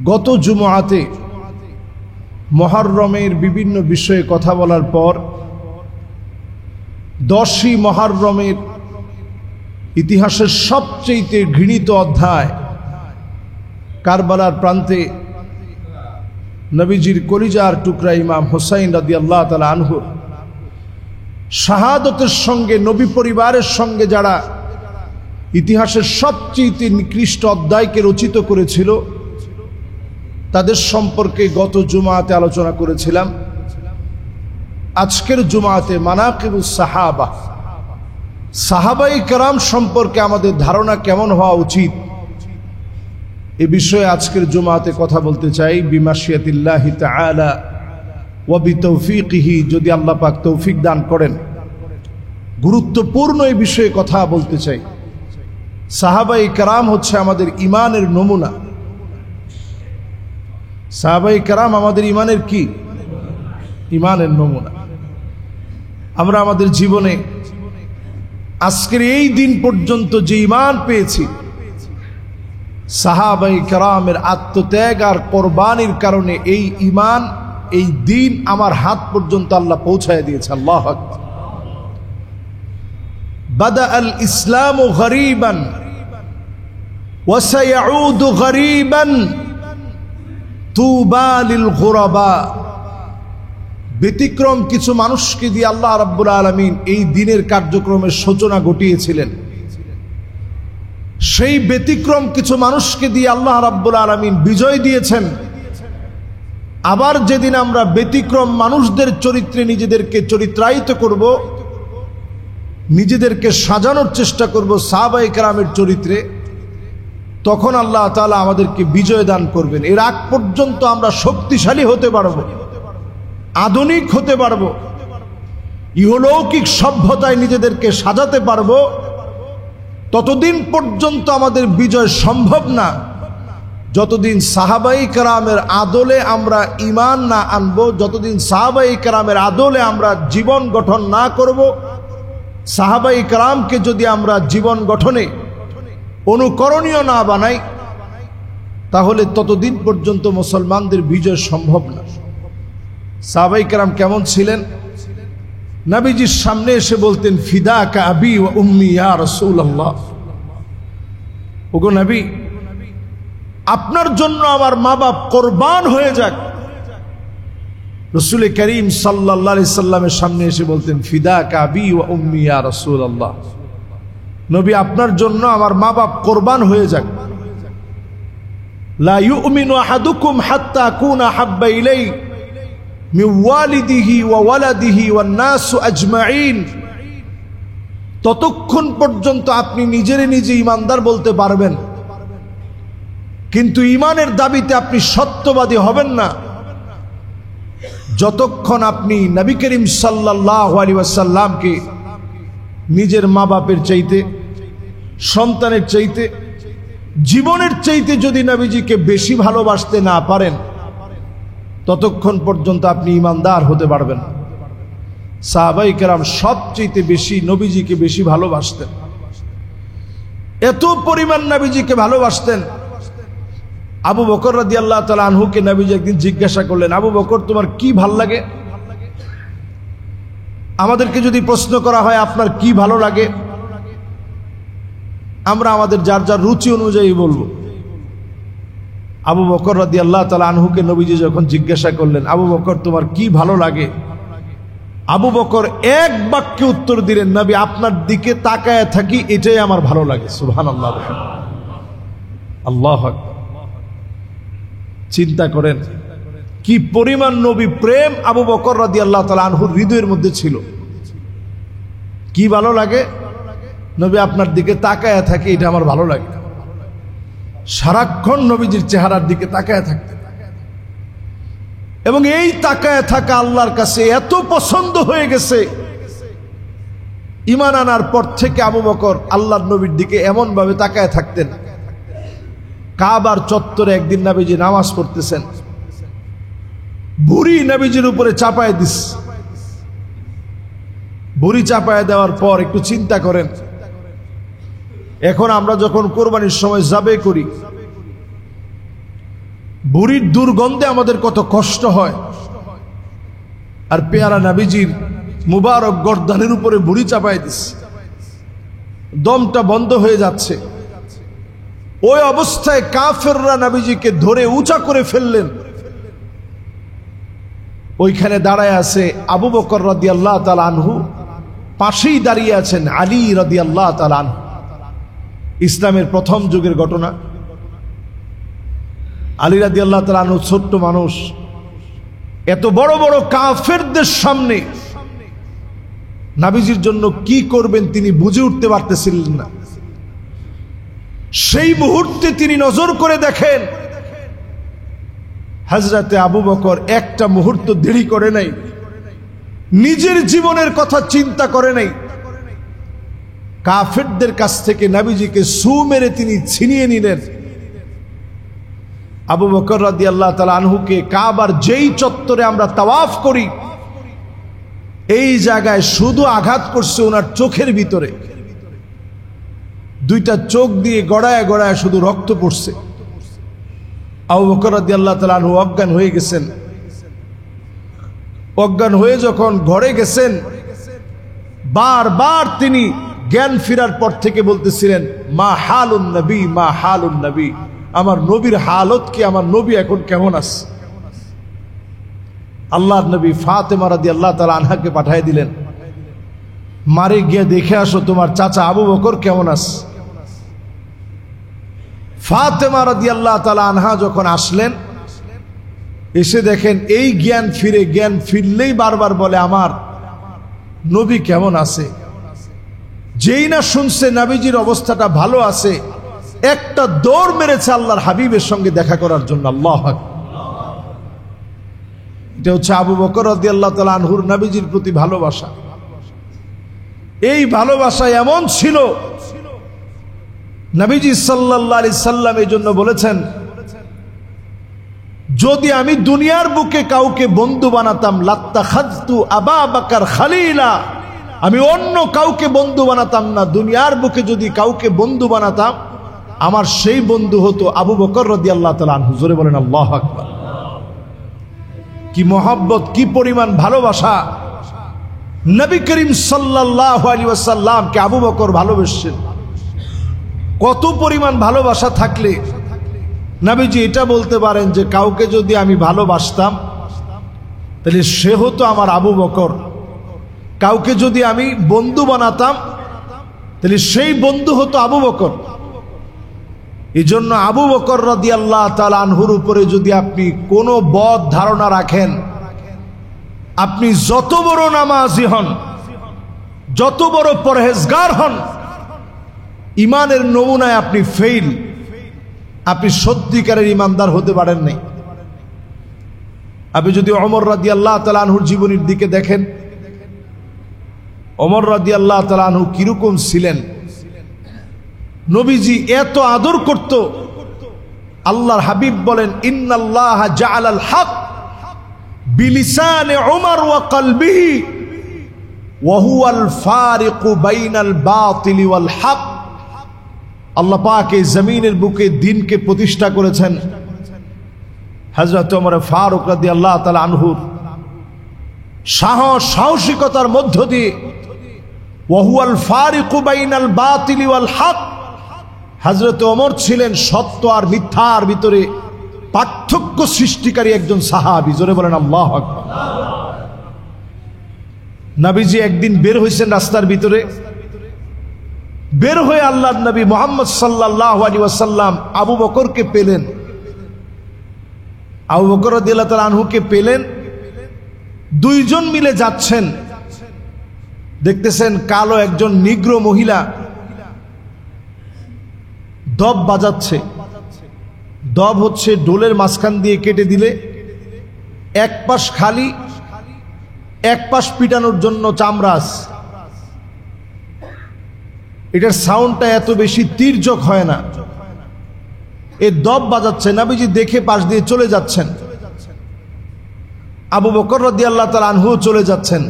গত জুমআতে মুহররমের বিভিন্ন বিষয়ে কথা বলার পর 10ই মুহররমের ইতিহাসের সবচেয়ে ঘৃণিত অধ্যায় কারবালার প্রান্তে নবীজির কলিজার টুকরা ইমাম হুসাইন রাদিয়াল্লাহু তাআলা আনহু শাহাদতের সঙ্গে নবী পরিবারের সঙ্গে যারা ইতিহাসের সবচেয়ে নিকৃষ্ট অধ্যায়কে রচিত করেছিল তাদের সম্পর্কে গত জুমআতে আলোচনা করেছিলাম। আজকের জুমআতে মানাকিবুস সাহাবা, সাহাবায়ে কেরাম সম্পর্কে আমাদের ধারণা কেমন হওয়া উচিত এ বিষয়ে আজকের জুমআতে কথা বলতে চাই। বিমাশিয়াতিল্লাহি তাআলা ওয়া বিতৌফিকিহি, যদি আল্লাহ পাক তৌফিক দান করেন গুরুত্বপূর্ণ এই বিষয়ে কথা বলতে চাই। সাহাবায়ে কেরাম হচ্ছে আমাদের ইমানের নমুনা। সাহাবায়ে কেরাম আমাদের ইমানের কি? ইমানের নমুনা। আমরা আমাদের জীবনে আজকের এই দিন পর্যন্ত যে ইমান পেয়েছি, সাহাবায়ে কেরামের আত্মত্যাগ আর কোরবানির কারণে এই ইমান, এই দিন আমার হাত পর্যন্ত আল্লাহ পৌঁছায় দিয়েছে। আল্লাহু আকবার। বাদা আল ইসলামু গরীবান ওয়া সায়াউদু গরীবান তুবা লিল গুরাবা। ব্যতিক্রম কিছু মানুষকে দিয়ে আল্লাহ রাব্বুল আলামিন এই দিনের কার্যক্রমের সূচনা ঘটিয়েছিলেন। সেই ব্যতিক্রম কিছু মানুষকে দিয়ে আল্লাহ রাব্বুল আলামিন বিজয় দিয়েছেন। আবার যেদিন আমরা ব্যতিক্রম মানুষদের চরিত্রে নিজেদেরকে চরিত্রায়িত করব, নিজেদেরকে সাজানোর চেষ্টা করব সাহাবায়ে কেরামের চরিত্রে, তখন আল্লাহ তাআলা আমাদেরকে বিজয় দান করবেন। এর আগ পর্যন্ত আমরা শক্তিশালী হতে পারবো, আধুনিক হতে পারবো, ইহলৌকিক সভ্যতায় নিজেদেরকে সাজাতে পারবো। ততদিন পর্যন্ত আমাদের বিজয় সম্ভব না যতদিন সাহাবায়ে কেরামের আদলে আমরা ঈমান না আনবো, যতদিন সাহাবায়ে কেরামের আদলে আমরা জীবন গঠন না করব। সাহাবায়ে কেরামকে যদি আমরা জীবন গঠনে অনুকরণীয় না বানাই, তাহলে ততদিন পর্যন্ত মুসলমানদের বিজয় সম্ভব না। সাহাবায়ে কেরাম কেমন ছিলেন? নবীজির সামনে এসে বলতেন, ফিদাকা আবি ওয়া উম্মি ইয়া রাসূলুল্লাহ। ওগো নবী, আপনার জন্য আমার মা বাপ কোরবান হয়ে যাক। রাসূল করিম সাল্লাল্লাহু আলাইহি সাল্লামের সামনে এসে বলতেন, ফিদাকা আবি ওয়া উম্মি ইয়া রাসূলুল্লাহ। নবী, আপনার জন্য আমার মা বাপ কোরবান হয়ে যাক। লা ইউমিনু আহাদুকুম হাত্তা আকুনা হাব্বা ইলাইহি মিন ওয়ালিদিহি ওয়া ওয়ালাদিহি ওয়ান নাস আজমাইন। ততক্ষণ পর্যন্ত আপনি নিজেরে নিজে ইমানদার বলতে পারবেন, কিন্তু ইমানের দাবিতে আপনি সত্যবাদী হবেন না যতক্ষণ আপনি নবী করিম সাল্লাল্লাহু আলাইহি ওয়াসাল্লামকে নিজের মা বাপের চাইতে, সন্তানের চাইতে, জীবনের চাইতে যদি নবীজিকে বেশি ভালোবাসতে না পারেন, ততক্ষণ পর্যন্ত আপনি ইমানদার হতে পারবেন। সাহাবায়ে কেরাম সবচেয়ে বেশি নবীজিকে বেশি ভালোবাসতেন। এত পরিমাণ নবীজিকে ভালোবাসতেন, আবু বকর রাদিয়াল্লাহু তাআলা আনহুকে নবীজি একদিন জিজ্ঞাসা করলেন, আবু বকর, তোমার কি ভাল লাগে? আমাদেরকে যদি প্রশ্ন করা হয় আপনার কি ভালো লাগে, আমরা আমাদের যার যার রুচি অনুযায়ী বলবো। আবু বকর রাদিয়াল্লাহু তাআলা আনহুকে নবীজি যখন জিজ্ঞাসা করলেন, আবু বকর, তোমার কি ভালো লাগে? আবু বকর এক বাক্যে উত্তর দিলেন, নবী, আপনার দিকে তাকায় থাকি, এটাই আমার ভালো লাগে। সুবহানাল্লাহ। আল্লাহু আকবার। চিন্তা করেন কি পরিমাণ নবী প্রেম আবু বকর রাদিয়াল্লাহু তাআলা আনহুর হৃদয়ের মধ্যে ছিল। কি ভালো লাগে? নবী, আপনার দিকে তাকায় থাকি, এটা আমার ভালো লাগে। সারাক্ষণ নবীজির চেহারার দিকে তাকায় থাকতে, এবং এই তাকায় থাকা আল্লাহর কাছে এত পছন্দ হয়ে গেছে, ঈমান আনার পর থেকে আবু বকর আল্লাহর নবীর দিকে এমন ভাবে তাকায় থাকতেন। কাবার চত্বরে একদিন নবীজি নামাজ পড়তেছেন, বুড়ি নবীজির উপরে চাপায় দিস। বুড়ি চাপায় দেওয়ার পর একটু চিন্তা করেন, এখন আমরা যখন কোরবানির সময় যাবে করি, বুড়ির দুর্গন্ধে আমাদের কত কষ্ট হয়, আর পেয়ারা নবীজির মুবারক গর্দানের উপরে বুড়ি চাপাই দিস, দমটা বন্ধ হয়ে যাচ্ছে। ওই অবস্থায় কাফেররা নবীজিকে ধরে উঁচা করে ফেললেন। ওইখানে দাঁড়ায় আছে আবু বকর রাদিয়াল্লাহু তাআলা আনহু, পাশেই দাঁড়িয়ে আছেন আলী রাদিয়াল্লাহু তাআলা আনহু। ইসলামের প্রথম যুগের ঘটনা। আলী রাদিয়াল্লাহু তাআলা আনহু ছোট্ট মানুষ, এত বড় বড় কাফেরদের সামনে নবীজির জন্য কি করবেন তিনি বুঝে উঠতে পারতেছিলেন না। সেই মুহূর্তে তিনি নজর করে দেখেন হযরতে আবু বকর একটা মুহূর্ত দেরি করে নাই, নিজের জীবনের কথা চিন্তা করে নাই। কাফেরদের কাছ থেকে নবীজিকে সু মেরে তিনি ছিনিয়ে নিলেন। আবু বকর রাদিয়াল্লাহু তাআলা আনহুকে কাবার যেই চত্বরে আমরা তাওয়াফ করি, এই জায়গায় শুধু আঘাত করছে ওনার চোখের ভিতরে, দুইটা চোখ দিয়ে গড়ায় গড়ায় শুধু রক্ত পড়ছে। আবু বকর রাদিয়াল্লাহু তাআলা আনহু অজ্ঞান হয়ে গেছেন। অজ্ঞান হয়ে যখন ঘরে গেছেন, বারবার তিনি জ্ঞান ফেরার পর থেকে বলতেছিলেন, মা হালুন নবী, মা হালুন নবী, আমার নবীর হালত কি, আমার নবী এখন কেমন আছে। আল্লাহর নবী ফাতেমা রাদিয়াল্লাহু তাআলা আনহাকে পাঠিয়ে দিলেন, মারে গিয়ে দেখে আসো তোমার চাচা আবু বকর কেমন আছে। ফাতেমা রাদিয়াল্লাহু তাআলা আনহা যখন আসলেন, এসে দেখেন এই জ্ঞান ফিরলেই বারবার বলে আমার নবী কেমন আছে। যেই না শুনছে নবীজির অবস্থাটা ভালো আছে, একটা দৌড় মেরেছে আল্লাহর হাবিবের সঙ্গে দেখা করার জন্য। আল্লাহু আকবার। এটা হচ্ছে আবু বকর রাদিয়াল্লাহু তাআলা আনহুর নবীজির প্রতি ভালোবাসা। এই ভালোবাসা এমন ছিল, নবীজি সাল্লাল্লাহু আলাইহি সাল্লাম এই জন্য বলেছেন, যদি আমি দুনিয়ার বুকে কাউকে বন্ধু বানাতাম লাত্তাখাযতু আবা বকর খলিলা, আমি অন্য কাউকে বন্ধু বানাতাম না। দুনিয়ার বুকে যদি কাউকে বন্ধু বানাতাম, আমার সেই বন্ধু হতো আবু বকর রাদিয়াল্লাহু তাআলা আনহু। জোরে বলেন আল্লাহু আকবার। কি মহব্বত, কি পরিমাণ ভালোবাসা। নবী করিম সাল্লাল্লাহু আলাইহি ওয়াসাল্লামকে আবু বকর ভালোবেসেছেন। কত পরিমাণ ভালোবাসা থাকলে নবীজি এটা বলতে পারেন যে কাউকে যদি আমি ভালোবাসতাম তাহলে সে হতো আমার আবু বকর, কাউকে যদি আমি বন্ধু বানাতাম তাহলে সেই বন্ধু হতো আবু বকর। এই জন্য আবু বকর রাদিয়াল্লাহু তাআলা আনহুর উপরে যদি আপনি কোনো বদ ধারণা রাখেন, আপনি যত বড় নামাজি হন, যত বড় পরহেজগার হন, ইমানের নমুনায় আপনি ফেইল, আপনি সত্যিকারের ইমানদার হতে পারেন নাই। আপনি যদি ওমর রাদিয়াল্লাহু তাআলা আনহুর জীবনের দিকে দেখেন, ওমর রাদিয়াল্লাহু তাআলা আনহু কিরকম ছিলেন। নবীজি এত আদর করত, আল্লাহর হাবিব বলেন, ইন্নাল্লাহা জাআলাল হক বিলিসানি উমর ওয়া কলবিহি ওয়া হুয়াল ফারিকু বাইনাল বাতিল ওয়াল হক। আল্লাহ পাক এই জমিনের বুকে দ্বীনকে প্রতিষ্ঠা করেছেন হযরত ওমর ফারুক রাদিয়াল্লাহু তাআলা আনহুর সাহসিকতার মধ্য দিয়ে। ওয়া হুয়াল ফারিকু বাইনাল বাতিল ওয়াল হক। হযরত ওমর ছিলেন সত্য আর মিথ্যার ভিতরে পার্থক্য সৃষ্টিকারী একজন সাহাবী। জোরে বলেন আল্লাহু আকবার। নবীজি একদিন বের হয়েছেন রাস্তার ভিতরে, বের হয়ে আল্লাহর নবী মুহাম্মদ সাল্লাল্লাহু আলাইহি ওয়াসাল্লাম আবু বকরকে পেলেন। আবু বকর রাদিয়াল্লাহু তাআলা আনহুকে পেলেন, দুইজন মিলে যাচ্ছেন। দেখতেছেন কালো একজন নিগ্রো মহিলা দব বাজাচ্ছে। দব হচ্ছে ডোলের মাঝখান দিয়ে কেটে দিলে এক পাশ খালি, এক পাশ পিটানোর জন্য চামড়াস। এটার সাউন্ডটা এত বেশি তীর্যক হয় না। এ দব বাজাচ্ছে, নবীজি দেখে পাশ দিয়ে চলে যাচ্ছেন। আবু বকর রাদিয়াল্লাহু তাআলা আনহু চলে যাচ্ছেন।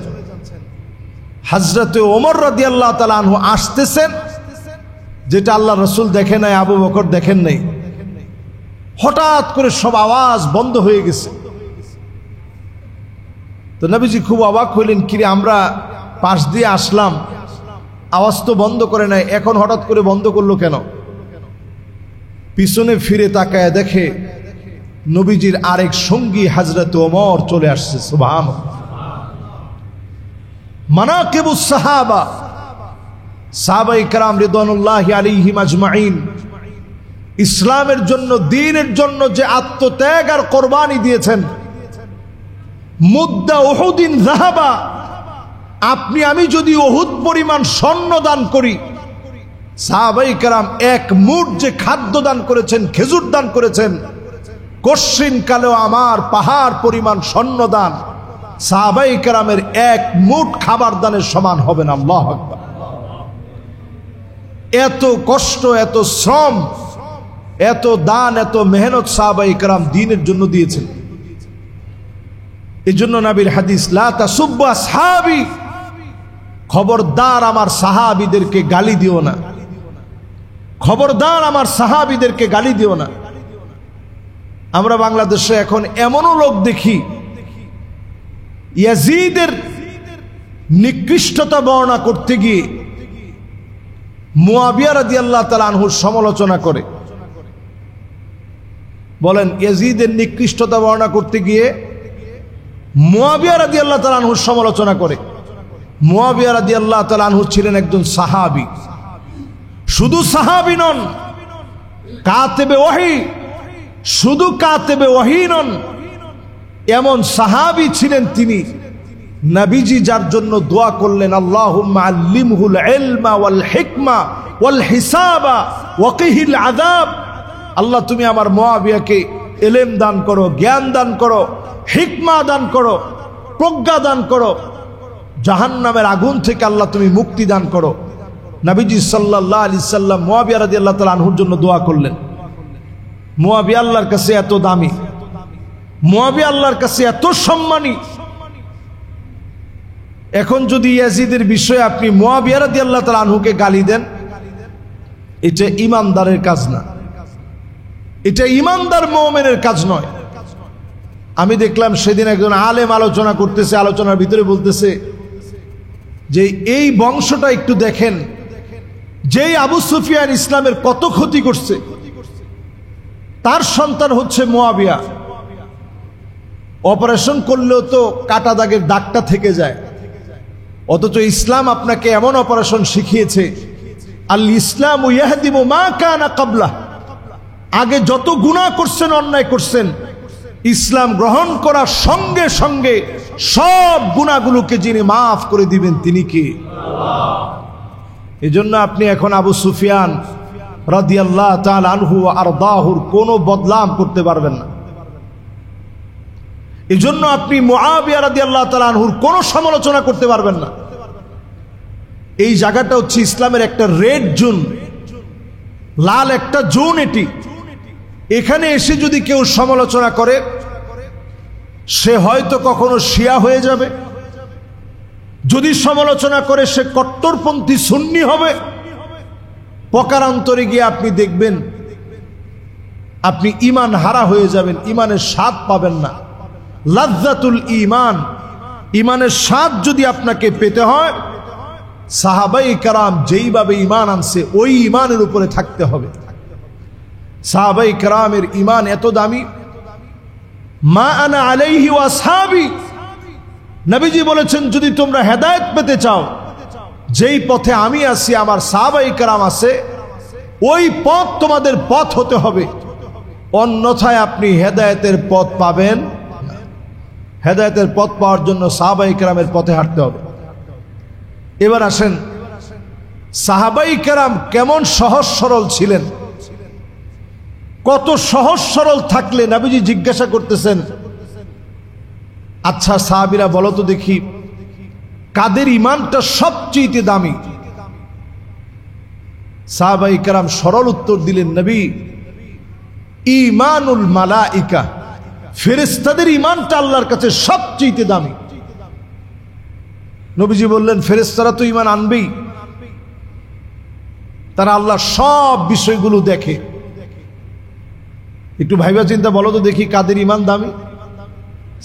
হযরতে ওমর রাদিয়াল্লাহু তাআলা আনহু আসতেছেন, যেটা আল্লাহ রাসূল দেখে নাই, আবু বকর দেখেন নাই। হঠাৎ করে সব আওয়াজ বন্ধ হয়ে গেছে। তো নবীজি খুব অবাক হইলেন, কিরে আমরা পাশ দিয়ে আসলাম, আওয়াজ তো বন্ধ করে নাই, এখন হঠাৎ করে বন্ধ করলো কেন? পিছনে ফিরে তাকায় দেখে নবীজির আরেক সঙ্গী হযরত ওমর চলে আসছে। সুবহানাল্লাহ। মানাকিবুস সাহাবা, সাহাবায়ে কেরাম রিদওয়ানুল্লাহি আলাইহিম আজমাইন ইসলামের জন্য, দ্বীনের জন্য যে আত্মত্যাগ আর কোরবানি দিয়েছেন। মুদ্দা উহুদিন যাহাবা, আপনি আমি যদি উহুদ পরিমাণ স্বর্ণ দান করি, সাহাবায়ে কেরাম এক মুঠ যে খাদ্য দান করেছেন, খেজুর দান করেছেন, কশ্চিন কালেও আমার পাহাড় পরিমাণ স্বর্ণ দান সাহাবায়ে কেরামের এক মুঠ খাবার দানের সমান হবে না। আল্লাহু আকবার। এত কষ্ট, এত শ্রম, এত দান, এত মেহনত সাহাবায়ে কেরাম দ্বীনের জন্য দিয়েছেন। এই জন্য নবীর হাদিস, লা তাসুব্বু আসহাবি, খবরদার আমার সাহাবীদেরকে গালি দিও না, খবরদার আমার সাহাবীদেরকে গালি দিও না। আমরা বাংলাদেশে এখন এমনও লোক দেখি ইয়াজিদের নিকৃষ্টতা বর্ণনা করতে গিয়ে মুয়াবিয়া রাদিয়াল্লাহু তাআলা আনহুর সমালোচনা করে। বলেন, ইয়াজিদের নিকৃষ্টতা বর্ণনা করতে গিয়ে মুয়াবিয়া রাদিয়াল্লাহু তাআলা আনহুর সমালোচনা করে। মুয়াবিয়া রাদিয়াল্লাহু তাআলা আনহু ছিলেন একজন সাহাবী, শুধু সাহাবী নন, কাতেবে ওহী, শুধু কাতেবে ওহী নন, এমন সাহাবী ছিলেন তিনি, নবীজি যার জন্য দোয়া করলেন, আল্লাহুম্মা আল্লিমহুল ইলমা ওয়াল হিকমা ওয়াল হিসাবা ওয়াকিহিল আযাব। আল্লাহ তুমি আমার মুয়াবিয়াকে ইলম দান করো, জ্ঞান দান করো, হিকমা দান করো, প্রজ্ঞা দান করো, জাহান্নামের আগুন থেকে আল্লাহ তুমি মুক্তি দান করো। নবীজি সাল্লাল্লাহু আলাইহি সাল্লাম মুয়াবিয়া রাদিয়াল্লাহু তাআলা আনহুর জন্য দোয়া করলেন। মুয়াবিয়া আল্লাহর কাছে এত দামি, মুয়াবিয়া আল্লাহর কাছে এত সম্মানী। এখন যদি ইয়াজিদের বিষয়ে আপনি মুয়াবিয়া রাদিয়াল্লাহু তাআলা আনহুকে গালি দেন, এটা ঈমানদারের কাজ না, এটা ঈমানদার মুমিনের কাজ নয়। আমি দেখলাম সেদিন একজন আলেম আলোচনা করতেছে, আলোচনার ভিতরে বলতেছে যে এই বংশটা একটু দেখেন, যেই আবু সুফিয়ান ইসলামের কত ক্ষতি করছে, তার সন্তান হচ্ছে মুয়াবিয়া। অপারেশন করলেও তো কাটা দাগের দাগটা থেকে যায়, অথচ ইসলাম আপনাকে এমন অপারেশন শিখিয়েছে, আল ইসলামু ইয়াহদিমু মা কানা ক্বাবলা, আগে যত গুনাহ করছেন, অন্যায় করছেন, ইসলাম গ্রহণ করার সঙ্গে সঙ্গে সব গুনাহগুলোকে যিনি মাফ করে দিবেন তিনি কে? আল্লাহ। এজন্য আপনি এখন আবু সুফিয়ান রাদিয়াল্লাহু তাআলা আনহু আরদাহুর কোনো বদনাম করতে পারবেন না। এজন্য আপনি মুআবিয়া রাদিয়াল্লাহু তাআলা আনহুর কোনো সমালোচনা করতে পারবেন না। এই জায়গাটা হচ্ছে ইসলামের একটা রেড জোন, লাল একটা জোন। এটি এখানে এসে যদি কেউ সমালোচনা করে, সে হয়তো কখনো শিয়া হয়ে যাবে, যদি সমালোচনা করে সে কট্টরপন্থী সুন্নি হবে। প্রকারান্তরে গিয়ে আপনি দেখবেন আপনি ঈমান হারা হয়ে যাবেন, ঈমানের স্বাদ পাবেন না। লাজ্জাতুল ঈমান, ঈমানের স্বাদ যদি আপনাকে পেতে হয়, সাহাবায়ে কেরাম যেইভাবে ঈমান আনছে ওই ঈমানের উপরে থাকতে হবে। সাহাবায়ে কেরামের ঈমান এত দামি, মা আনা আলাইহি ওয়া আসহাবি, নবীজি বলেছেন যদি তোমরা হেদায়েত পেতে চাও, যেই পথে আমি আছি, আমার সাহাবায়ে কেরাম আছে, ওই পথ তোমাদের পথ হতে হবে, অন্যথায় আপনি হেদায়েতের পথ পাবেন না। হেদায়েতের পথ পাওয়ার জন্য সাহাবায়ে কেরামের পথে হাঁটতে হবে। এবার আসেন, সাহাবায়ে কেরাম কেমন সহজ সরল ছিলেন। কত সহজ সরল থাকলে নবীজি জিজ্ঞাসা করতেছেন, আচ্ছা সাহাবীরা বলো তো দেখি, কাদের ঈমানটা সবচেয়ে দামি? সাহাবায়ে কেরাম সরল উত্তর দিলেন, নবী, ঈমানুল মালাইকা, ফেরেশতাদের ঈমানটা আল্লাহর কাছে সবচেয়ে দামি। নবীজি বললেন, ফেরেশতারা তো ঈমান আনবেই, তারা আল্লাহর সব বিষয়গুলো দেখে। একটু ভাইবা চিন্তা বলো তো দেখি কাদের ইমান দামি?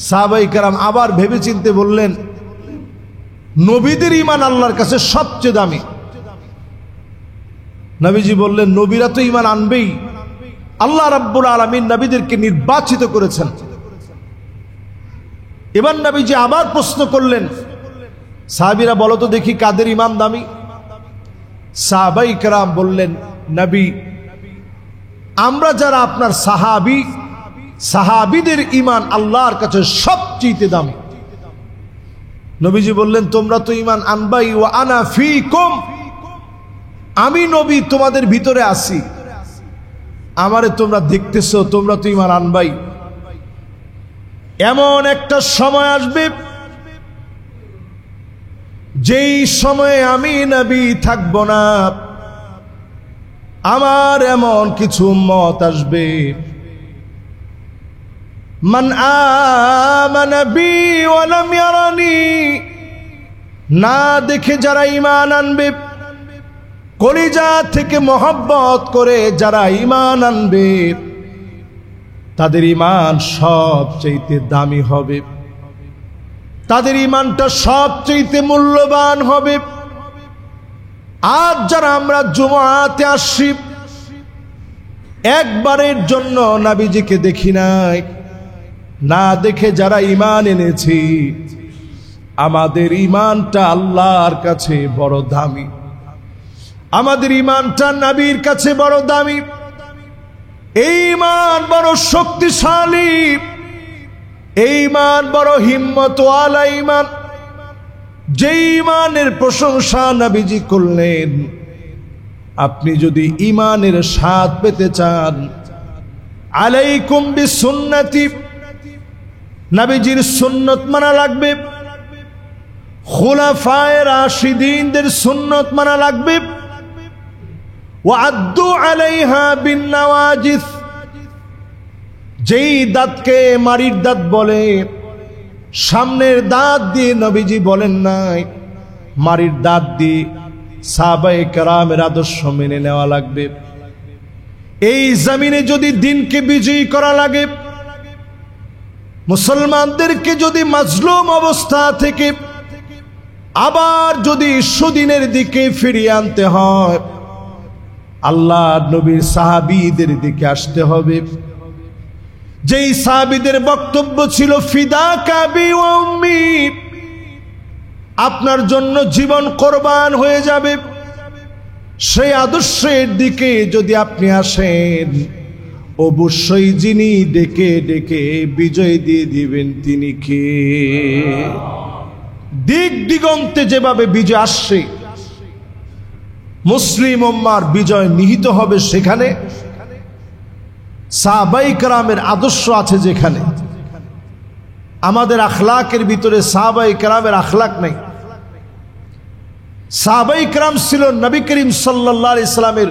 সাহাবায়ে কেরাম আবার ভেবে চিনতে বললেন, নবীদের ইমান আল্লাহর কাছে সবচেয়ে দামি। নবীজি বললেন, নবীরা তো ইমান আনবেই, আল্লাহ রাব্বুল আলামিন নবীদেরকে নির্বাচিত করেছেন। এবার নবীজি আবার প্রশ্ন করলেন, সাহাবীরা বলো তো দেখি কাদের ইমান দামি? সাহাবায়ে কেরাম বললেন, নবী, আমরা যারা আপনার সাহাবী, সাহাবীদের ইমান আল্লাহর কাছে সবচেয়ে দামি। নবীজি বললেন, তোমরা তো ইমান আনবাই, ওয়া আনা ফীকুম, আমি নবী তোমাদের ভিতরে আছি, আমারে তোমরা দেখতেছো, তোমরা তো ইমান আনবাই। এমন একটা সময় আসবে যেই সময়ে আমি নবী থাকব না, আমার এমন কিছু উম্মত আসবে, মান আমানা বি ওয়া লাম ইয়ারানি, না দেখে যারা ঈমান আনবে, কলিজা থেকে মহব্বত করে যারা ঈমান আনবে, তাদের ঈমান সবচেয়ে দামি হবে, তাদের ঈমানটা সবচেয়ে মূল্যবান হবে। আজ যারা আমরা জুমআতে আসছি, একবারের জন্য নবীজিকে দেখি নাই, না দেখে যারা ঈমান এনেছি, আমাদের ঈমানটা আল্লাহর কাছে বড় দামি, আমাদের ঈমানটা নবীর কাছে বড় দামি। এই ঈমান বড় শক্তিশালী, এই ঈমান বড় হিম্মতওয়ালা ঈমান, যে ঈমানের প্রশংসা নবীজি করলেন। আপনি যদি ঈমানের স্বাদ পেতে চান, আলাইকুম বিসুন্নতি, নবীজির সুন্নত মানা লাগবে, খুলাফায়ে রাশিদিনদের সুন্নত মানা লাগবে, ওয়াদ্দু আলাইহা বিন্নাওয়াজিস, যেই দাঁতকে মারির দাঁত বলে, সামনের দাঁত দিয়ে নবীজি বলেন নাই, মারির দাঁত দিয়ে সাহাবায়ে কেরামের আদর্শ মেনে নেওয়া লাগবে। এই জমিনে যদি দিনকে বিজয়ী করা লাগে, মুসলমানদেরকে যদি মাজলুম অবস্থা থেকে আবার যদি সুদিনের দিকে ফিরিয়ে আনতে হয়, আল্লাহ নবীর সাহাবীদের দিকে আসতে হবে। যেই সাহাবীদের বক্তব্য ছিল ফিদাকা বি ওয়া উম্মি, আপনার জন্য জীবন কোরবান হয়ে যাবে, সেই আদর্শের দিকে যদি আপনি আসেন, অবশ্যই যিনি ডেকে ডেকে বিজয় দিয়ে দিবেন তিনি কে? দিক দিগন্তে যেভাবে বিজয় আসছে, মুসলিম উম্মার বিজয় নিহিত হবে সেখানে, সাহাবায়ে কেরামের আদর্শ আছে যেখানে। আমাদের আখলাকের ভিতরে সাহাবায়ে কেরামের আখলাক নাই। সাহাবায়ে কেরাম ছিল নবী করিম সাল্লাল্লাহু আলাইহি সাল্লামের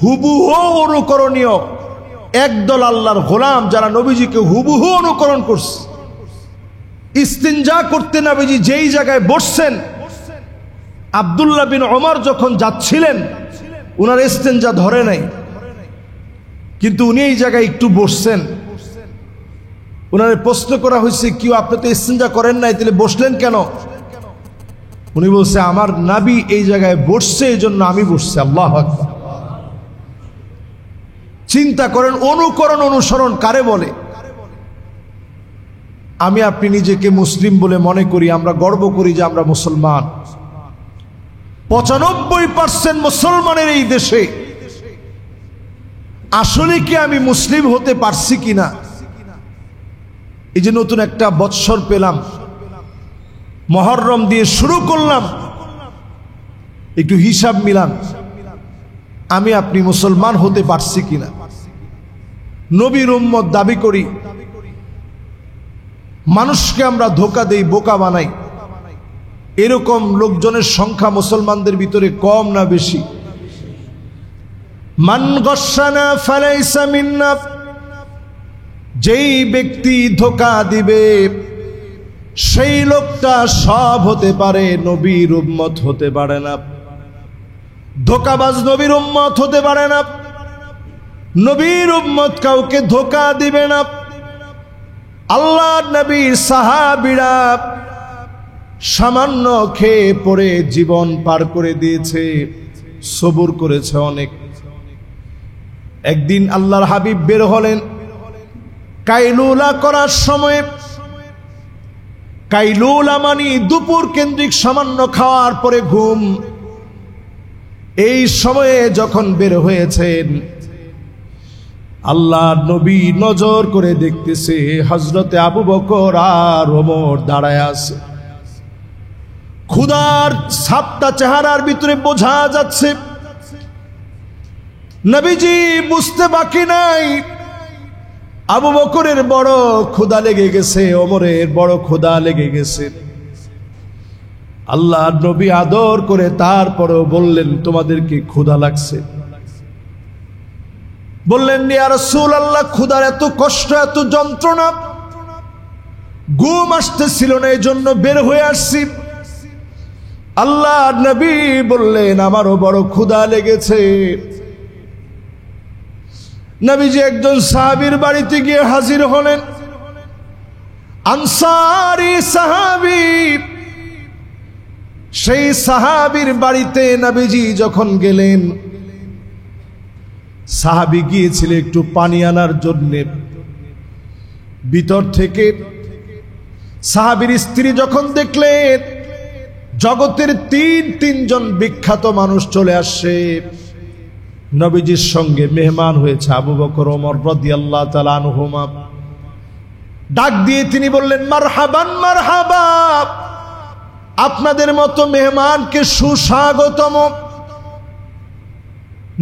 হুবহু অনুকরণীয় একদল আল্লাহর গোলাম, যারা নবীজিকে হুবহু অনুকরণ করছে। ইস্তিনজা করতে নবীজি যেই জায়গায় বসছেন, আব্দুল্লাহ বিন ওমর যখন যাচ্ছিলেন, উনার ইস্তিনজা ধরে নাই, কিন্তু উনি এই জায়গায় একটু বসছেন। উনারে প্রশ্ন করা হয়েছে, কি আপনি তো ইস্তিনজা করেন নাই, তাহলে বসলেন কেন? উনি বলছে, আমার নবী এই জায়গায় বসছে, এই জন্য আমি বসছি। আল্লাহু আকবার। চিন্তা করেন, অনুকরণ অনুসরণ কারে বলে? আমি আপনি নিজেকে মুসলিম বলে মনে করি, আমরা গর্ব করি যে আমরা মুসলমান। 95% মুসলমানের এই দেশে আসলে কি আমি মুসলিম হতে পারছি কিনা? এই যে নতুন একটা বৎসর পেলাম, মুহররম দিয়ে শুরু করলাম, একটু হিসাব মিলান, আমি আপনি মুসলমান হতে পারছি কিনা? নবীর উম্মত দাবি করি, মানুষকে আমরা ধোঁকা দেই, বোকা বানাই, এরকম লোকজনের সংখ্যা মুসলমানদের ভিতরে কম না বেশি? মান গশানা ফালাইসা মিন্না, যেই ব্যক্তি ধোঁকা দিবে সেই লোকটা সব হতে পারে, নবীর উম্মত হতে পারে না। ধোঁকাবাজ নবীর উম্মত হতে পারে না। নবীর উম্মত কাউকে ধোঁকা দিবে না। আল্লাহর নবীর সাহাবীরা সামান্য খেয়ে পরে জীবন পার করে দিয়েছে, সবুর করেছে অনেক। একদিন আল্লাহর হাবিব বের হলেন কাইলুলা করার সময়। কাইলুলা মানে দুপুর কেন্দ্রিক সামান্য খাওয়ার পরে ঘুম। এই সময়ে যখন বের হয়েছেন, আল্লাহর নবী নজর করে দেখতেছে হযরতে আবু বকর আর ওমর দাঁড়ায় আছে। ক্ষুধার ছাপটা চেহারার ভিতরে বোঝা যাচ্ছে। নবীজি বুঝতে বাকি নাই, আবু বকরের বড় ক্ষুধা লেগে গেছে, ওমরের বড় ক্ষুধা লেগে গেছে। আল্লাহর নবী আদর করে তারপরেও বললেন, তোমাদের কি ক্ষুধা লাগছে? বললেন, ইয়া রাসূলুল্লাহ, ক্ষুধার এত কষ্ট, এত যন্ত্রণা, ঘুম আসতেছিল না, এই জন্য বের হয়ে আসছি। আল্লাহর নবী বললেন, আমারও বড় ক্ষুধা লেগেছে। নবীজি একজন সাহাবীর বাড়িতে গিয়ে হাজির হলেন, আনসারী সাহাবী। সেই সাহাবীর বাড়িতে নবীজি যখন গেলেন, সাহাবী গিয়েছিল একটু পানি আনার জন্য। ভিতর থেকে সাহাবীর স্ত্রী যখন দেখলেন জগতের তিনজন বিখ্যাত মানুষ চলে আসছে, নবীজির সঙ্গে মেহমান হয়েছে আবু বকর ওমর রাদিয়াল্লাহু তাআলা আনহুমা, ডাক দিয়ে তিনি বললেন, মারহাবান মারহাবা, আপনাদের মতো মেহমানকে সুস্বাগতম।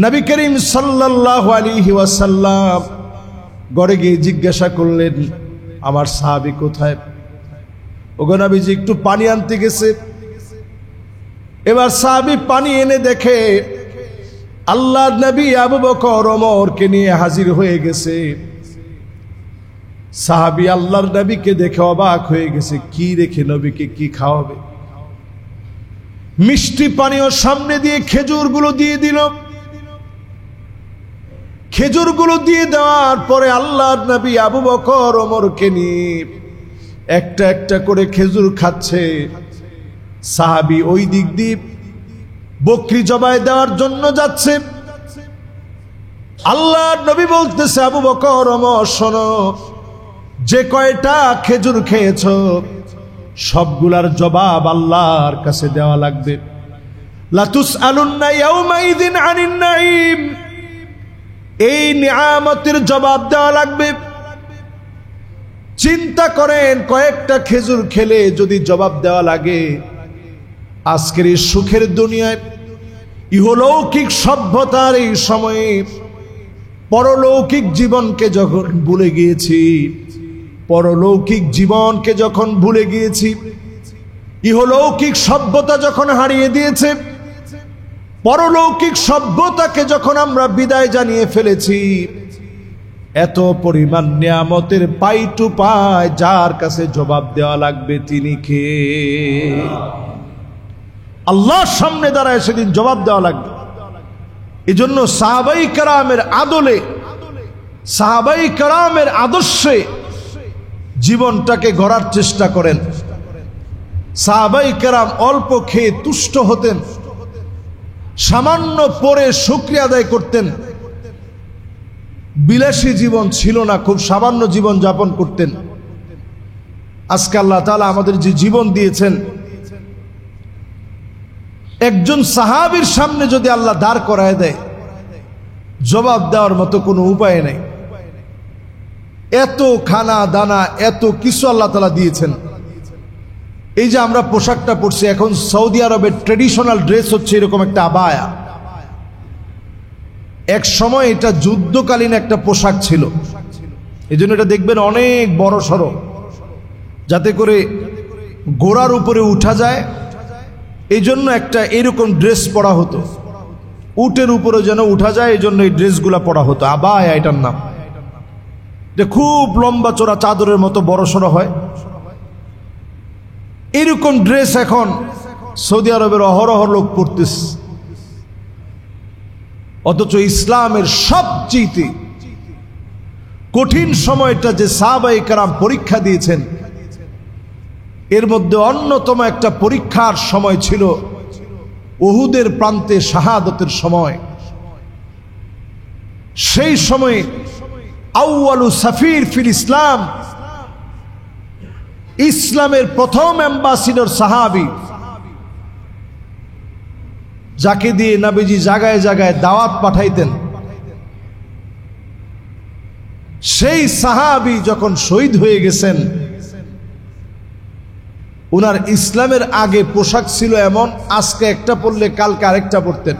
নবী করিম সাল্লাল্লাহু আলাইহি ওয়াসাল্লাম ঘরে গিয়ে জিজ্ঞাসা করলেন, আমার সাহাবী কোথায়? ওগো নবীজি একটু পানি আনতে গেছে। এবার সাহাবী পানি এনে দেখে আল্লাহর নবী আবু বকর ওমরকে নিয়ে হাজির হয়ে গেছে। সাহাবী আল্লাহর নবীকে দেখে অবাক হয়ে গেছে, কি রেখে নবীকে কি খাওয়াবে? মিষ্টি পানীয় সামনে দিয়ে খেজুরগুলো দিয়ে দিল। খেজুরগুলো দিয়ে দেওয়ার পরে আল্লাহর নবী আবু বকর ওমরকে নিয়ে একটা একটা করে খেজুর খাচ্ছে। সাহাবী ওই দিক দিয়ে বকরি জবাই দেওয়ার জন্য যাচ্ছে। আল্লাহর নবী বলতেছে, আবু বকর ওমর শোনো, যে কয়টা খেজুর খেয়েছ সবগুলার জবাব আল্লাহর কাছে দেওয়া লাগবে। লা তুসআলুন্না ইয়াউমাইযিন আনিন নাঈম, এই নিয়ামতের জবাব দেওয়া লাগবে। চিন্তা করেন, কয়েকটা খেজুর খেলে যদি জবাব দেওয়া লাগে, আজকের এই সুখের দুনিয়ায় ইহলৌকিক সভ্যতার এই সময়ে পরলৌকিক জীবনকে যখন ভুলে গিয়েছি, পরলৌকিক জীবনকে যখন ভুলে গিয়েছি, ইহলৌকিক সভ্যতা যখন হারিয়ে দিয়েছে, পরলৌকিক সভ্যতাকে যখন আমরা বিদায় জানিয়ে ফেলেছি, এত পরিমাণ নিয়ামতের পাই টু পাই যার কাছে জবাব দেওয়া লাগবে তিনি কে? আল্লাহর সামনে দাঁড়ায় সেদিন জবাব দেওয়া লাগবে। এই জন্য সাহাবাই কেরামের আদলে, সাহাবাই কেরামের আদর্শে জীবনটাকে গড়ার চেষ্টা করেন। সাহাবাই কেরাম অল্প খেয়ে তুষ্ট হতেন, সামান্য পরে শুকরিয়া আদায় করতেন। বিলাসী জীবন ছিল না, খুব সামান্য জীবন যাপন করতেন। আজকে আল্লাহ তাআলা আমাদের যে জীবন দিয়েছেন, একজন সাহাবীর সামনে যদি আল্লাহ দাঁড় করায় দেয়, জবাব দেওয়ার মতো কোনো উপায় নেই। এত খানা দানা, এত কিছু আল্লাহ তাআলা দিয়েছেন। এই যে আমরা পোশাকটা পরছি, এখন সৌদি আরবের ট্রেডিশনাল ড্রেস হচ্ছে এরকম একটা আবায়া। এক সময় এটা যুদ্ধকালীন একটা পোশাক ছিল, এই জন্য এটা দেখবেন অনেক বড় সড়ো, যাতে করে ঘোড়ার উপরে উঠা যায়, এই জন্য একটা এরকম ড্রেস পরা হতো। উটের উপরে যেন উঠা যায়, এই জন্য এই ড্রেসগুলা পরা হতো, আবায়া এটার নাম। এটা খুব লম্বা চড়া চাদরের মতো বড় সড়ো হয়। এরকম ড্রেস এখন সৌদি আরবের অহরহ লোক পরতেছে, অথচ ইসলামের সবচেয়ে কঠিন সময়টা যে সাহাবায়ে কেরাম পরীক্ষা দিয়েছেন, এর মধ্যে অন্যতম একটা পরীক্ষার সময় ছিল উহুদের প্রান্তে শাহাদতের সময়। সেই সময়ে আউয়ালু সাফির ফিল ইসলাম, ইসলামের প্রথম অ্যাম্বাসিডর সাহাবী, যাকে দিয়ে নবীজি জায়গায় জায়গায় দাওয়াত পাঠাইতেন, সেই সাহাবী যখন শহীদ হয়ে গেছেন, উনার ইসলামের আগে পোশাক ছিল এমন, আজকে একটা পরলে কালকে আরেকটা পরতেন।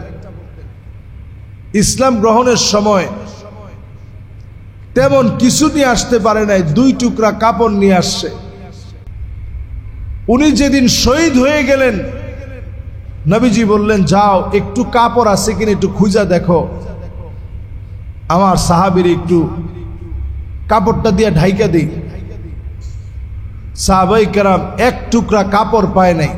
ইসলাম গ্রহণের সময় তেমন কিছু নিয়ে আসতে পারে নাই, 2 টুকরা কাপড় নিয়ে আসছে। উনি যেদিন শহীদ হয়ে গেলেন, নবীজি বললেন, যাও একটু কাপড় আছে কিনা একটু খুঁজা দেখো, আমার সাহাবীর একটু কাপড়টা দিয়ে ঢাইকা দিই। সাহাবায়ে কেরাম 1 টুকরা কাপড় পায় নাই।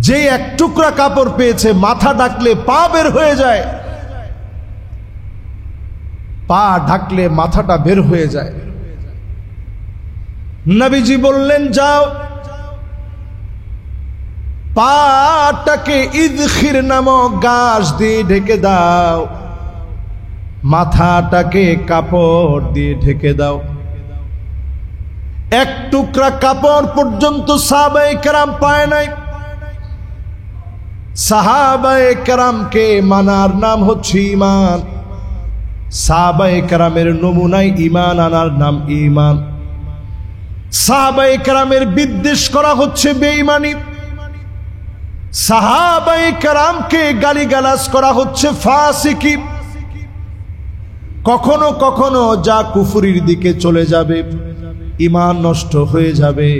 যে 1 টুকরা কাপড় পেয়েছে, মাথা ঢাকলে পা বের হয়ে যায়, পা ঢাকলে মাথাটা বের হয়ে যায়। নবীজি বললেন, যাও পাটাকে ইদখির নামক গাছ দিয়ে ঢেকে দাও, মাথাটাকে কাপড় দিয়ে ঢেকে দাও। 1 টুকরা কাপড় পর্যন্ত সাহাবায়ে কেরাম পায় নাই। সাহাবায়ে কেরামকে মানার নাম হচ্ছে ঈমান। সাহাবায়ে কেরামের নমুনায় ঈমান আনার নাম ঈমান। সাহাবায়ে কেরামের বিদ্বেষ করা হচ্ছে বেঈমানি। সাহাবায়ে কেরামকে গালিগালাজ করা হচ্ছে ফাসিকি। কখনো কখনো যা কুফরির দিকে চলে যাবে, ঈমান নষ্ট হয়ে যাবে।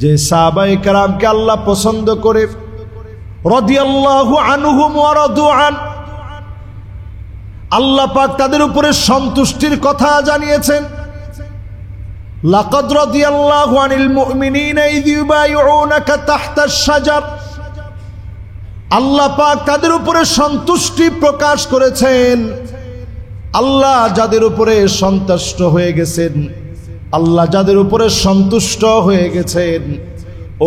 যে সাহাবায়ে কেরামকে আল্লাহ পছন্দ করে, রাদিয়াল্লাহু আনহুম ওয়া রাদু আন, আল্লাহ পাক তাদের উপরে সন্তুষ্টির কথা জানিয়েছেন। লাকাদ রাদিয়াল্লাহু আনিল মুমিনিনা ইয ইউবাইউনাকা তাহতাশ শাজার, আল্লাহ পাক তাদের উপরে সন্তুষ্টি প্রকাশ করেছেন। আল্লাহ যাদের উপরে সন্তুষ্ট হয়ে গেছেন, আল্লাহ যাদের উপরে সন্তুষ্ট হয়ে গেছেন,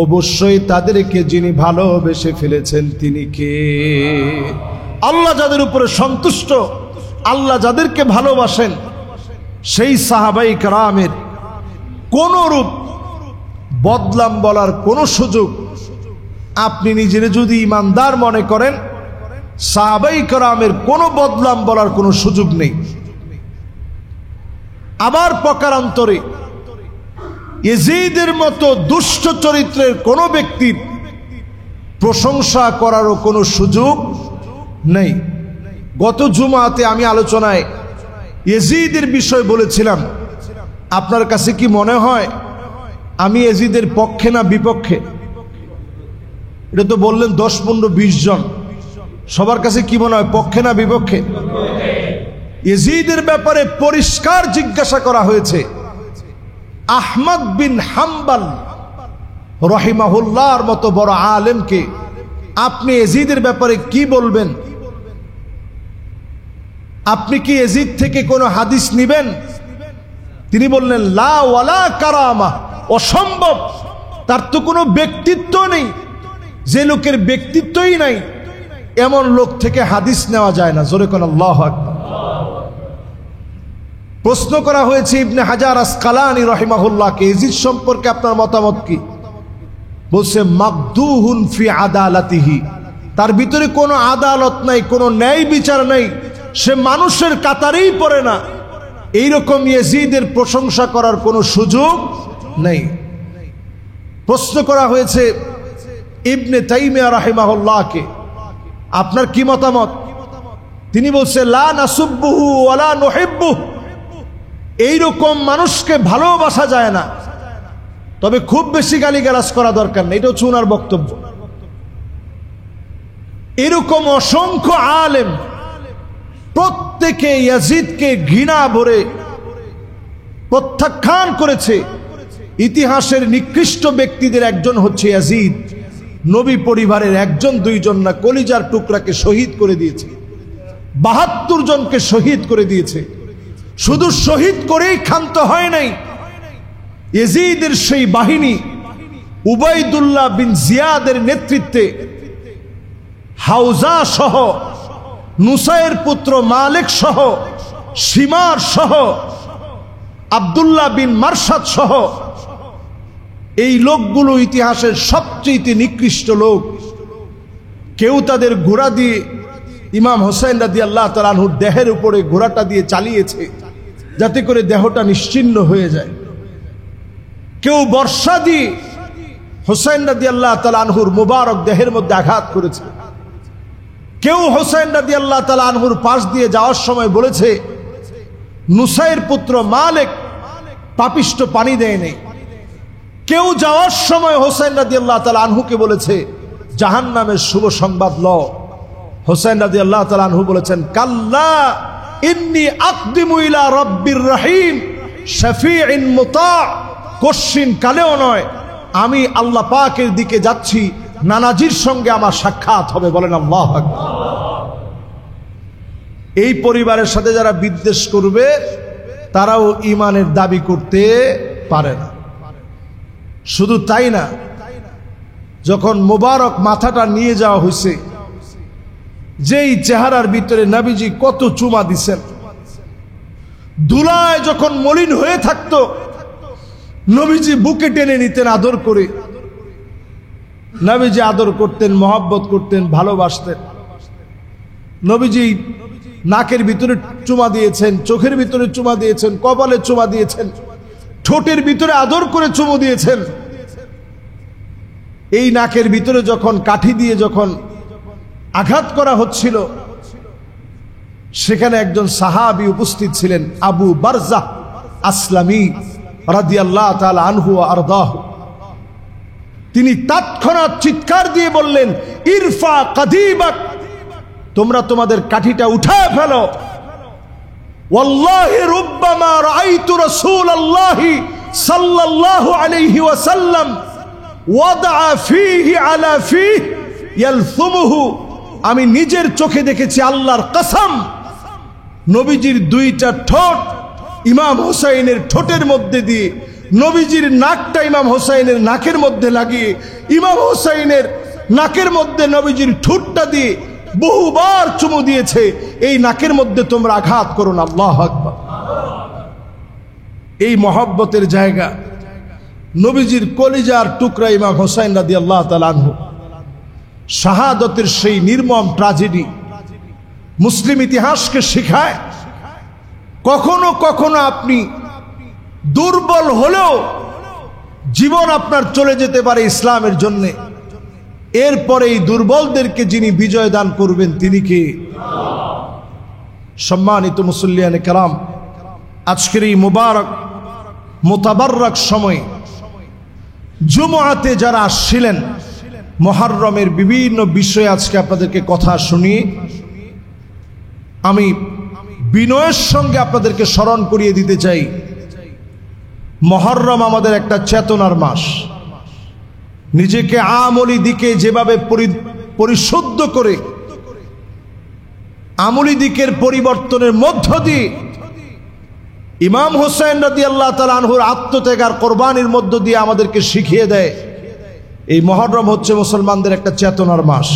অবশ্যই তাদেরকে যিনি ভালোবেসে ফেলেছেন তিনি কে? আল্লাহ যাদের উপরে সন্তুষ্ট, আল্লাহ যাদেরকে ভালোবাসেন, সেই সাহাবায়ে কেরামের কোন রূপ বদলাম বলার কোন সুযোগ, আপনি নিজের যদি ইমানদার মনে করেন, সাহাবায়ে কেরামের কোনো বদলাম বলার কোনো সুযোগ নেই। আবার প্রকারান্তরে ইয়াজিদের মতো দুষ্ট চরিত্রের কোন ব্যক্তির প্রশংসা করারও কোনো সুযোগ নেই। গত জুমাতে আমি আলোচনায় ইয়াজিদের বিষয় বলেছিলাম। আপনার কাছে কি মনে হয় আমি ইয়াজিদের পক্ষে না বিপক্ষে? এটা তো বললেন 10, 15, 20 জন। সবার কাছে কি মনে হয়, পক্ষে না বিপক্ষে? ইয়াজিদের ব্যাপারে পরিষ্কার জিজ্ঞাসা করা হয়েছে আহমদ বিন হাম্বল রাহিমাহুল্লাহর মতো বড় আলেমকে, আপনি ইয়াজিদের ব্যাপারে কি বলবেন? আপনি কি ইয়াজিদ থেকে কোনো হাদিস নেবেন? তিনি বললেন, লা ওয়ালা কারামা, অসম্ভব, তার তো কোনো ব্যক্তিত্ব নেই। যে লোকের ব্যক্তিত্বই নাই, এমন লোক থেকে হাদিস নেওয়া যায় না। জোরে কোন আল্লাহু আকবার। প্রশ্ন করা হয়েছে ইবনে হাজার আসকালানী রাহিমাহুল্লাহকে, ইয়াজিদ সম্পর্কে আপনার মতামত কি? বলছে, মাকদুহুন ফি আদালাতিহি, তার ভিতরে কোনো আদালত নাই, কোনো ন্যায় বিচার নাই, সে মানুষের কাতারেই পড়ে না। এইরকম ইয়াজিদের প্রশংসা করার কোনো সুযোগ নেই। প্রশ্ন করা হয়েছে ইবনে তাইমিয়া রাহিমাহুল্লাহকে, আপনার কি মতামত? তিনি বলছে, লা নাসুব্বুহু ওয়ালা নুহিব্বুহু, এইরকম মানুষকে ভালোবাসা যায় না, তবে খুব বেশি গালিগালাজ করা দরকার নেই। এটা হচ্ছে ওনার বক্তব্য। এরকম অসংখ্য আলেম প্রত্যেকে ইয়াজিদকে ঘৃণা ভরে প্রত্যাখ্যান করেছে। ইতিহাসের নিকৃষ্ট ব্যক্তিদের একজন হচ্ছে ইয়াজিদ। নবী পরিবারের 1-2 জন না, কলিজার টুকরাকে শহীদ করে দিয়েছে, 72 জনকে শহীদ করে দিয়েছে। শুধু শহীদ করেই ক্ষান্ত হয় নাই, ইয়াজিদের সেই বাহিনী উবাইদুল্লাহ বিন জিয়াদের নেতৃত্বে হাউজা সহ, নুসাইর পুত্র মালিক সহ, শিমার সহ, আব্দুল্লাহ বিন মারসাদ সহ এই লোকগুলো ইতিহাসের সবচেয়ে নিকৃষ্ট লোক। কেউ তাদের ঘোড়া দিয়ে ইমাম হোসেন রাদিয়াল্লাহু তাআলা আনহুর দেহের উপরে ঘোড়াটা দিয়ে চালিয়েছে যাতে করে দেহটা নিশ্চিহ্ন হয়ে যায়। কেউ বর্ষা দিয়ে হোসেন রাদিয়াল্লাহু তাআলা আনহুর মুবারক দেহের মধ্যে আঘাত করেছে। কেউ হোসেন রাদিয়াল্লাহু তাআলা আনহুর পাশ দিয়ে যাওয়ার সময় বলেছে নুসাইর পুত্র মালিক পাপিষ্ট পানি দেয়নি। কেউ যাওয়ার সময় হোসেন রাদিয়াল্লাহু তাআলা আনহুকে বলেছে জাহান্নামের শুভ সংবাদ লও। হোসেন রাদিয়াল্লাহু তাআলা আনহু বলেছেন কাল্লা ইন্নী আকদিমু ইলা রাব্বির রহিম শাফিইন মুতা, কোশ্চিন কালেও নয়, আমি আল্লাহ পাকের দিকে যাচ্ছি, নানাজির সঙ্গে আমার সাক্ষাৎ হবে। বলেন আল্লাহু আকবার। এই পরিবারের সাথে যারা বিদ্বেষ করবে তারাও ঈমানের দাবি করতে পারে না। শুধু তাই না, যখন মুবারক মাথাটা নিয়ে যাওয়া হয়েছে, যেই চেহারার ভিতরে নবীজি কত চুমা দিছেন, ধুলায় যখন মলিন হয়ে থাকতো নবীজি বুকে টেনে নিতেন আদর করে। নবীজি আদর করতেন, মহব্বত করতেন, ভালোবাসতেন। নবীজি নাকের ভিতরে চুমা দিয়েছেন, চোখের ভিতরে চুমা দিয়েছেন, কপালে চুমা দিয়েছেন, ঠোঁটের ভিতরে আদর করে চুমু দিয়েছেন। এই নাকের ভিতরে যখন কাঠি দিয়ে যখন আঘাত করা হচ্ছিল, সেখানে একজন সাহাবী উপস্থিত ছিলেন, আবু বারজাহ আসলামী রাদিয়াল্লাহু তাআলা আনহু ওয়া আরদাহু। তিনি তৎক্ষণাৎ চিৎকার দিয়ে বললেন ইরফা কাদিবাক, তোমরা তোমাদের কাঠিটা উঠায় ফেলো। ওয়াল্লাহি রুব্বামা রাআইতু রাসূলুল্লাহি সাল্লাল্লাহু আলাইহি ওয়াসাল্লাম ওয়াদা ফীহি আলা ফীহি ইয়ালথুমুহু, আমি নিজের চোখে দেখেছি, আল্লাহর কসম, নবীজির দুইটা ঠোঁট ইমাম হোসেনের ঠোঁটের মধ্যে দিয়ে, নবীজির নাকটা ইমাম হোসেনের নাকের মধ্যে লাগিয়ে, ইমাম হোসেনের নাকের মধ্যে নবীজির ঠোঁটটা দিয়ে বহুবার চুমু দিয়েছে। এই নাকের মধ্যে তোমরা আঘাত করো না। আল্লাহু আকবার। এই মহব্বতের জায়গা, নবীজির কলিজার টুকরা ইমাম হোসেন রাদিয়াল্লাহু তাআলা আনহু, শাহাদতের সেই নির্মম ট্র্যাজেডি মুসলিম ইতিহাসকে শেখায় কখনো কখনো আপনি দুর্বল হলেও জীবন আপনার চলে যেতে পারে ইসলামের জন্য। এরপরে এই দুর্বলদেরকে যিনি বিজয় দান করবেন তিনি কে? সম্মানিত মুসল্লিয়ানে কেরাম, আজকের এই মুবারক মুতাবাররক সময় জুমআতে যারা আসছিলেন, মুহররমের বিভিন্ন বিষয়ে আজকে আপনাদেরকে কথা শুনিয়ে আমি বিনয়ের সঙ্গে আপনাদেরকে স্মরণ করিয়ে দিতে চাই, মুহররম আমাদের একটা চেতনার মাস। নিজেকে আমলি দিকে যেভাবে পরিশুদ্ধ করে আমলি দিকের পরিবর্তনের মধ্য দিয়ে ইমাম হোসেন রাদিয়াল্লাহু তাআলা আনহুর আত্মত্যাগ আর কোরবানির মধ্য দিয়ে আমাদেরকে শিখিয়ে দেয়, এই মুহররম হচ্ছে মুসলমানদের একটা চেতনার মাস।